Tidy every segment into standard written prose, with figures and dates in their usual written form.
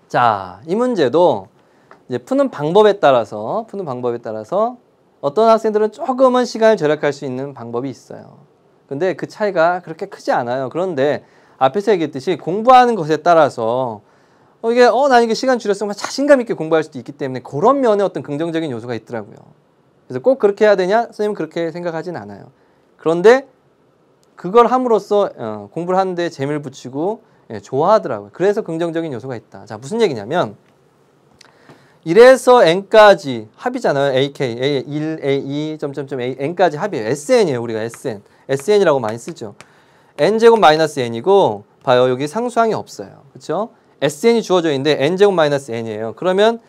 자, 이 문제도 이제 푸는 방법에 따라서 어떤 학생들은 조금은 시간을 절약할 수 있는 방법이 있어요. 근데 그 차이가 그렇게 크지 않아요. 그런데 앞에서 얘기했듯이 공부하는 것에 따라서 난 이게 시간 줄였으면 자신감 있게 공부할 수도 있기 때문에 그런 면에 어떤 긍정적인 요소가 있더라고요. 그래서 꼭 그렇게 해야 되냐? 선생님은 그렇게 생각하진 않아요. 그런데 그걸 함으로써 공부를 하는데 재미를 붙이고 좋아하더라고요. 그래서 긍정적인 요소가 있다. 자, 무슨 얘기냐면 1에서 n까지 합이잖아요. AK, 1, A2, A, n까지 합이에요. SN이에요. 우리가 SN. SN이라고 많이 쓰죠. n제곱 마이너스 n이고 봐요. 여기 상수항이 없어요. 그렇죠? SN이 주어져 있는데 n제곱 마이너스 n이에요. 그러면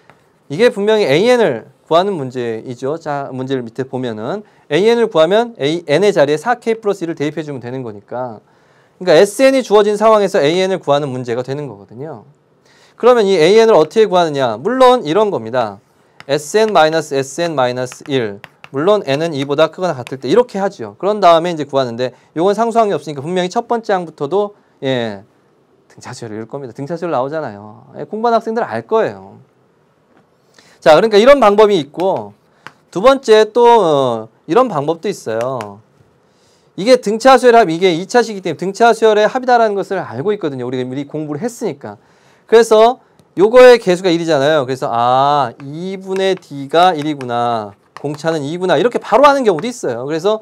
이게 분명히 AN을 구하는 문제이죠. 자, 문제를 밑에 보면은 AN을 구하면 n의 자리에 4K 플러스 1을 대입해 주면 되는 거니까. 그러니까 SN이 주어진 상황에서 AN을 구하는 문제가 되는 거거든요. 그러면 이 AN을 어떻게 구하느냐? 물론 이런 겁니다. SN-SN-1. 물론 n은 2보다 크거나 같을 때 이렇게 하죠. 그런 다음에 이제 구하는데 요건 상수항이 없으니까 분명히 첫 번째 항부터도 등차수열을 이룰 겁니다. 등차수열 나오잖아요. 공부하는 학생들 알 거예요. 자, 그러니까 이런 방법이 있고 두 번째 또 이런 방법도 있어요. 이게 등차수열의 합, 이게 2차식이기 때문에 등차수열의 합이다라는 것을 알고 있거든요. 우리가 미리 공부를 했으니까. 그래서 요거의 개수가 1이잖아요. 그래서 2분의 D가 1이구나. 공차는 2구나. 이렇게 바로 하는 경우도 있어요. 그래서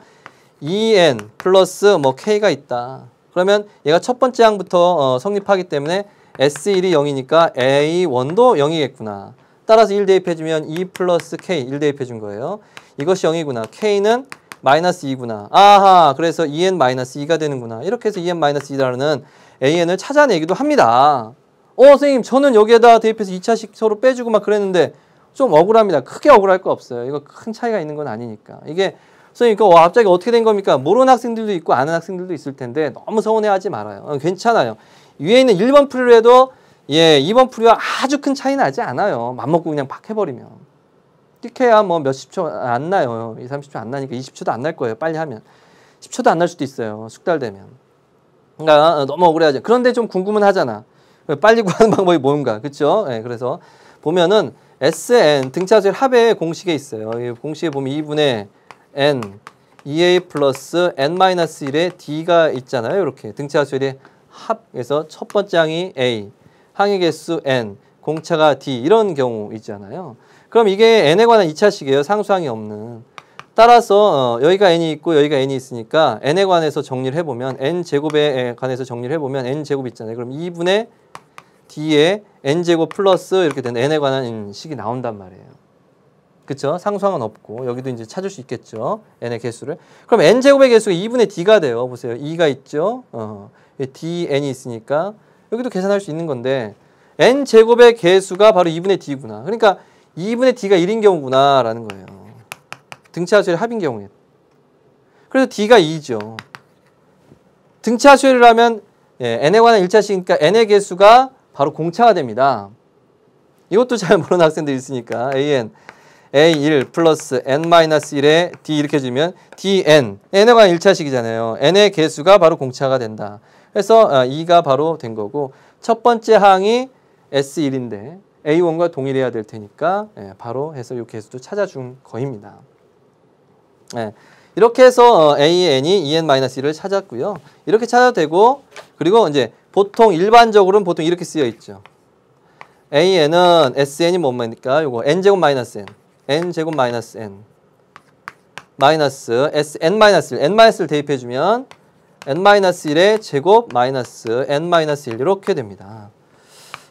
2n 플러스 K가 있다. 그러면 얘가 첫 번째 항부터 성립하기 때문에 S1이 0이니까 A1도 0이겠구나. 따라서 1 대입해주면 2 플러스 K 1 대입해준 거예요. 이것이 0이구나. K는 마이너스 2구나. 아하, 그래서 2n 마이너스 2가 되는구나. 이렇게 해서 2n 마이너스 2라는 AN을 찾아내기도 합니다. 선생님, 저는 여기에다 대입해서 2차식 서로 빼주고 막 그랬는데 좀 억울합니다. 크게 억울할 거 없어요. 이거 큰 차이가 있는 건 아니니까. 이게 선생님, 이거 갑자기 어떻게 된 겁니까? 모르는 학생들도 있고 아는 학생들도 있을 텐데 너무 서운해하지 말아요. 괜찮아요. 위에 있는 1번 풀이로 해도 2번 풀이와 아주 큰 차이 나지 않아요. 맘먹고 그냥 팍 해버리면. 이렇게 해야 뭐 몇십 초 안 나요. 20, 30초 안 나니까 20초도 안 날 거예요. 빨리 하면. 10초도 안 날 수도 있어요. 숙달되면. 그러니까 너무 억울해하죠. 그런데 좀 궁금은 하잖아. 빨리 구하는 방법이 뭔가. 그렇죠? 그래서 보면은 SN 등차수열 합의 공식에 있어요. 이 공식에 보면 2분의 N 2A 플러스 N-1의 D가 있잖아요. 이렇게 등차수열의 합에서 첫 번째 항이 A, 항의 개수 N, 공차가 D 이런 경우 있잖아요. 그럼 이게 N에 관한 2차식이에요. 상수항이 없는. 따라서 여기가 N이 있고 여기가 N이 있으니까 N에 관해서 정리를 해보면 N제곱에 관해서 정리를 해보면 N제곱 있잖아요. 그럼 2분의 D에 N제곱 플러스 이렇게 된 N에 관한 식이 나온단 말이에요. 그쵸? 상수항은 없고 여기도 이제 찾을 수 있겠죠. N의 개수를. 그럼 N제곱의 개수가 2분의 D가 돼요. 보세요. 2가 있죠. DN이 있으니까 여기도 계산할 수 있는 건데 N제곱의 개수가 바로 2분의 D구나. 그러니까 2분의 D가 1인 경우구나 라는 거예요. 등차수열의 합인 경우에. 그래서 D가 2죠. 등차수열이라면 N에 관한 1차식이니까 N의 개수가 바로 공차가 됩니다. 이것도 잘 모르는 학생들이 있으니까 AN A1 플러스 N-1에 D 이렇게 주면 DN N에 관한 1차식이잖아요. N의 개수가 바로 공차가 된다. 그래서 2가 바로 된 거고 첫 번째 항이 S1인데 A1과 동일해야 될 테니까 바로 해서 이 개수도 찾아준 거입니다. 이렇게 해서 AN이 EN-1을 찾았고요. 이렇게 찾아도 되고 그리고 이제 보통 일반적으로는 보통 이렇게 쓰여 있죠. AN은 SN이 뭐입니까? 요거 N제곱 마이너스 N. N제곱 마이너스 N. 마이너스 N-1. N-1을 대입해주면 N-1의 제곱 마이너스 N-1 이렇게 됩니다.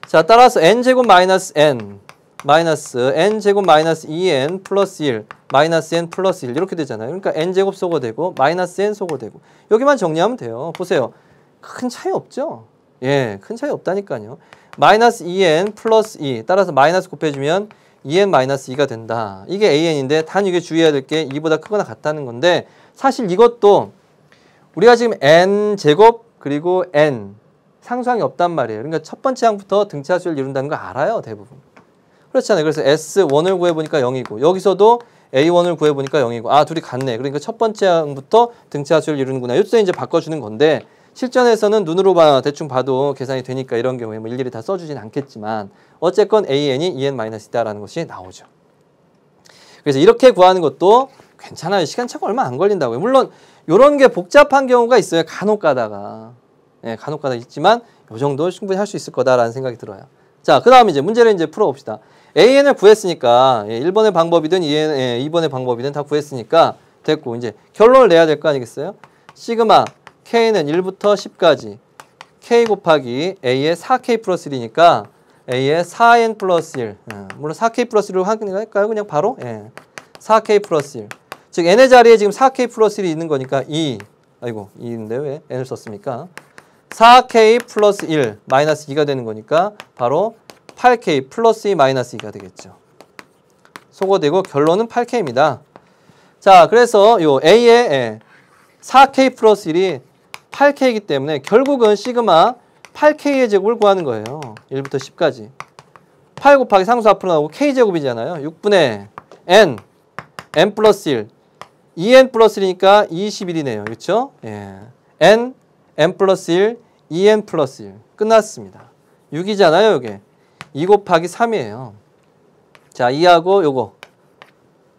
자, 따라서 N제곱 마이너스 N 마이너스 N제곱 마이너스 2N 플러스 1 마이너스 N 플러스 1 이렇게 되잖아요. 그러니까 N제곱 소거되고 마이너스 N 소거되고 여기만 정리하면 돼요. 보세요. 큰 차이 없죠? 큰 차이 없다니까요. 마이너스 2N 플러스 2 따라서 마이너스 곱해주면 2N 마이너스 2가 된다. 이게 AN인데 단 이게 주의해야 될 게 2보다 크거나 같다는 건데 사실 이것도 우리가 지금 N제곱 그리고 N 상수항이 없단 말이에요. 그러니까 첫 번째 항부터 등차수열을 이룬다는 거 알아요. 대부분. 그렇잖아요. 그래서 S1을 구해보니까 0이고 여기서도 A1을 구해보니까 0이고 둘이 같네. 그러니까 첫 번째 항부터 등차수열을 이루는구나. 이때 이제 바꿔주는 건데 실전에서는 눈으로 대충 봐도 계산이 되니까 이런 경우에 뭐 일일이 다 써주진 않겠지만 어쨌건 AN이 EN-이다라는 것이 나오죠. 그래서 이렇게 구하는 것도 괜찮아요. 시간차가 얼마 안 걸린다고요. 물론 이런 게 복잡한 경우가 있어요. 간혹 가다가. 예, 간혹 가다가 있지만 이 정도 충분히 할 수 있을 거다라는 생각이 들어요. 자, 그 다음 이제 문제를 이제 풀어봅시다. AN을 구했으니까 1번의 방법이든 2번의 방법이든 다 구했으니까 됐고 이제 결론을 내야 될 거 아니겠어요? 시그마 K는 1부터 10까지 K 곱하기 A의 4K 플러스 1이니까 A의 4N 플러스 1 물론 4K 플러스 1로 할까요? 그냥 바로 4K 플러스 1 즉 N의 자리에 지금 4K 플러스 1이 있는 거니까 2인데 왜 N을 썼습니까? 4K 플러스 1 마이너스 2가 되는 거니까 바로 8K 플러스 2 마이너스 2가 되겠죠. 소거되고 결론은 8K입니다. 자, 그래서 요 A의 4K 플러스 1이 8K이기 때문에 결국은 시그마 8K의 제곱을 구하는 거예요. 1부터 10까지. 8 곱하기 상수 앞으로 나오고 K제곱이잖아요. 6분의 N, N 플러스 1. 2N 플러스 1이니까 21이네요. 그렇죠? 예. N, N 플러스 1, 2N 플러스 1. 끝났습니다. 6이잖아요, 이게. 2 곱하기 3이에요. 자, 2하고 요거.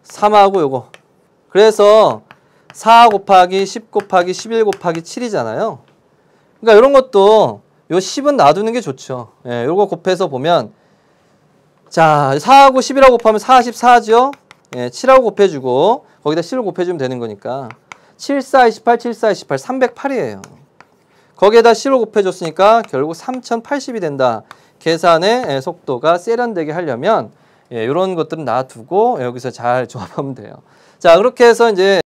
3하고 요거. 그래서 4 곱하기 10 곱하기 11 곱하기 7이잖아요. 그러니까 이런 것도 요 10은 놔두는 게 좋죠. 예, 요거 곱해서 보면 자, 4하고 11하고 곱하면 44죠. 예, 7하고 곱해주고 거기다 7을 곱해주면 되는 거니까 7, 4, 28, 7, 4, 28, 308이에요. 거기에다 7을 곱해줬으니까 결국 3080이 된다. 계산의 속도가 세련되게 하려면 이런 것들은 놔두고 여기서 잘 조합하면 돼요. 자, 그렇게 해서 이제